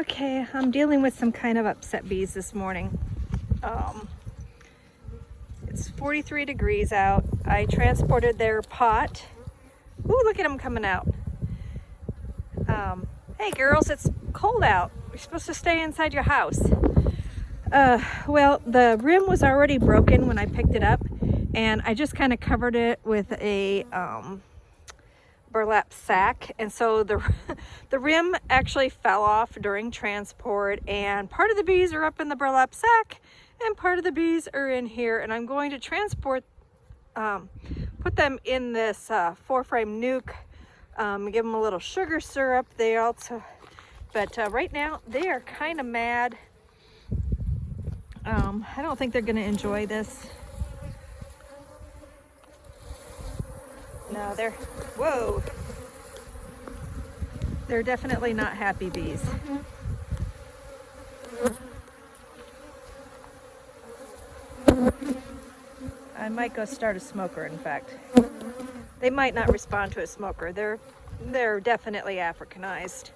Okay, I'm dealing with some kind of upset bees this morning. It's 43 degrees out. I transported their pot. Ooh, look at them coming out. Hey girls, it's cold out. You're supposed to stay inside your house. Well, the rim was already broken when I picked it up, and I just kind of covered it with a burlap sack, and so the rim actually fell off during transport, and part of the bees are up in the burlap sack and part of the bees are in here, and I'm going to transport put them in this 4-frame nuke, give them a little sugar syrup. They also, but right now they are kind of mad. I don't think they're going to enjoy this. No, whoa. They're definitely not happy bees. I might go start a smoker, in fact. They might not respond to a smoker. They're definitely Africanized.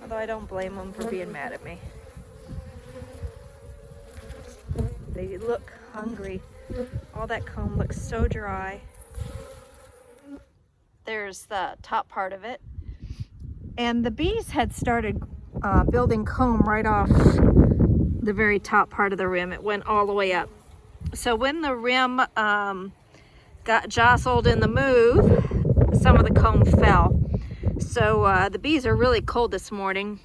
Although I don't blame them for being mad at me. They look hungry. All that comb looks so dry. There's the top part of it. And the bees had started building comb right off the very top part of the rim. It went all the way up. So when the rim got jostled in the move, some of the comb fell. So the bees are really cold this morning,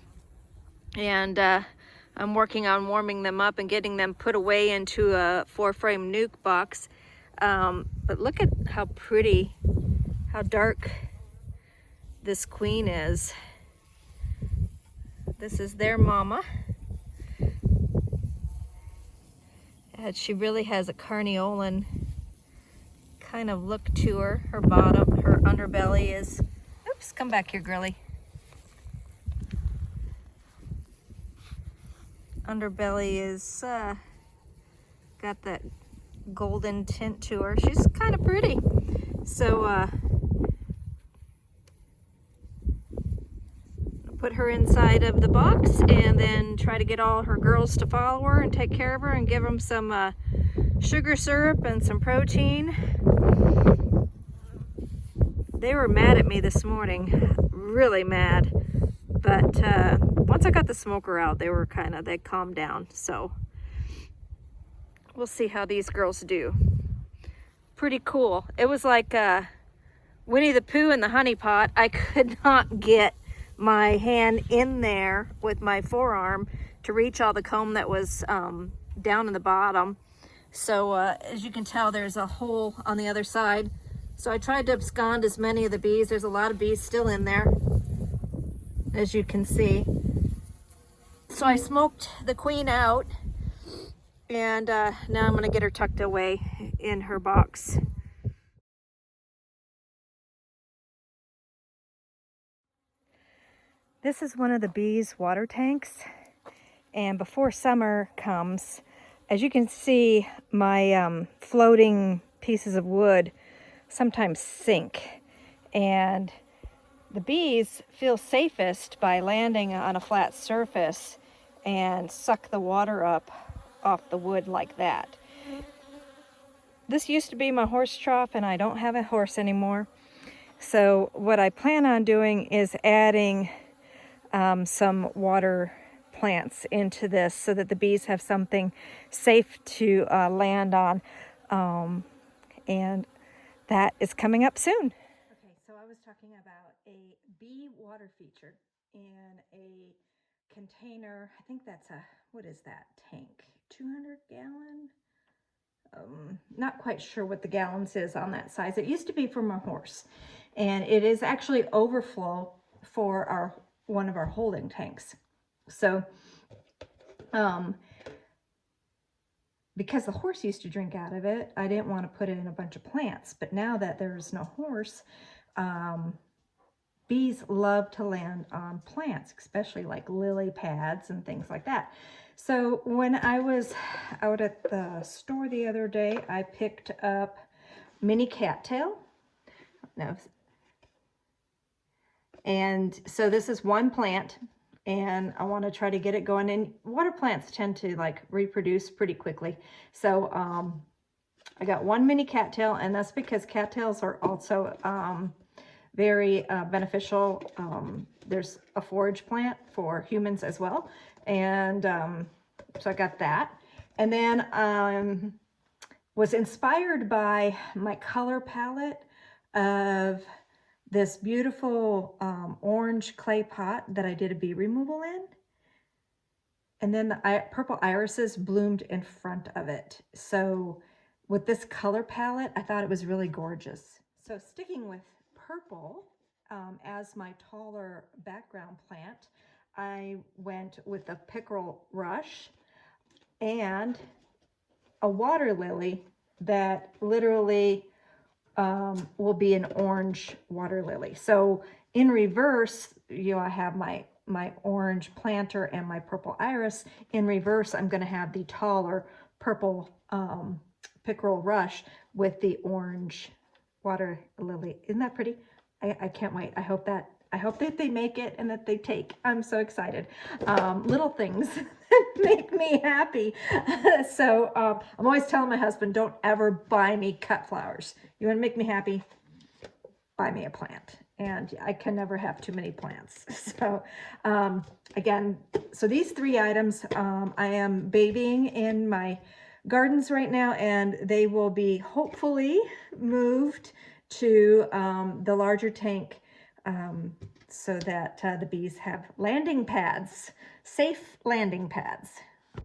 and I'm working on warming them up and getting them put away into a 4-frame nuke box. But look at how pretty, how dark this queen is. This is their mama. And she really has a carniolan kind of look to her. Her bottom, her underbelly is, oops, come back here, girly. Underbelly is got that golden tint to her. She's kind of pretty. So put her inside of the box and then try to get all her girls to follow her and take care of her and give them some sugar syrup and some protein. They were mad at me this morning, really mad. But once I got the smoker out, they calmed down. So we'll see how these girls do. Pretty cool. It was like Winnie the Pooh in the honey pot. I could not get my hand in there with my forearm to reach all the comb that was down in the bottom. So as you can tell, there's a hole on the other side. So I tried to abscond as many of the bees. There's a lot of bees still in there, as you can see. So I smoked the queen out, and now I'm going to get her tucked away in her box. This is one of the bees' water tanks, and before summer comes, as you can see, my floating pieces of wood sometimes sink, and the bees feel safest by landing on a flat surface and suck the water up off the wood like that. This used to be my horse trough, and I don't have a horse anymore. So what I plan on doing is adding some water plants into this so that the bees have something safe to land on. And that is coming up soon. Okay, so I was talking about a bee water feature in a container. I think that's what is that tank? 200 gallon? Not quite sure what the gallons is on that size. It used to be for my horse, and it is actually overflow for one of our holding tanks. So because the horse used to drink out of it, I didn't want to put it in a bunch of plants. But now that there's no horse, bees love to land on plants, especially like lily pads and things like that. So when I was out at the store the other day, I picked up mini cattail. No. And so this is one plant. and I want to try to get it going. And water plants tend to like reproduce pretty quickly. So I got one mini cattail, and that's because cattails are also very beneficial. There's a forage plant for humans as well. And so I got that. And then was inspired by my color palette of this beautiful orange clay pot that I did a bee removal in. And then the purple irises bloomed in front of it. So with this color palette, I thought it was really gorgeous. So sticking with purple as my taller background plant, I went with a pickerel rush and a water lily that literally will be an orange water lily. So in reverse, I have my orange planter and my purple iris. In reverse, I'm going to have the taller purple pickerel rush with the orange water lily. Isn't that pretty? I can't wait. I hope that they make it and that they take. I'm so excited. Little things make me happy. So I'm always telling my husband, don't ever buy me cut flowers. You want to make me happy? Buy me a plant. And I can never have too many plants. So again, so these 3 items I am babying in my gardens right now, and they will be hopefully moved to the larger tank so that the bees have landing pads, safe landing pads.